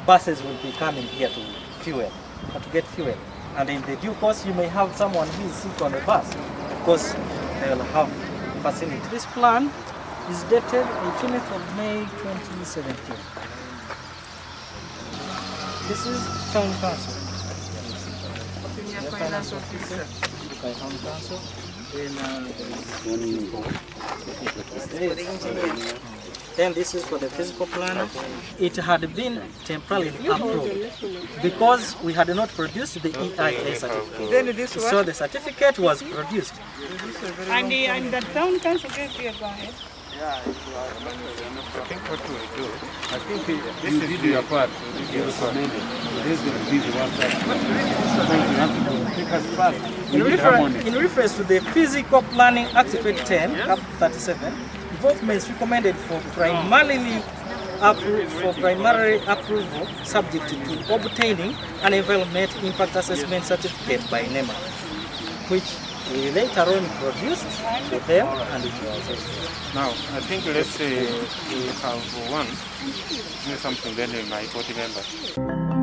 buses will be coming here to get fuel. And in the due course, you may have someone who is sick on the bus. Of course, they will have facility. This plan is dated 18th of May 2017. This is Town Council. Finance officer. Town Council. Then this is for the physical plan. It had been temporarily approved because we had not produced the EIA certificate. Then this one? So the certificate was produced. And the town council gave you a go ahead? I think what we'll do, I think this is your part. You recommended. This will be the one that you have to take us back. In reference to the Physical Planning Act 2010, Cap 37, developments recommended for primary approval subject to obtaining an environment impact assessment certificate by NEMA, which we later on produced to them and it was assessed. Now, I think let's say we have one, do something then in my 40 members.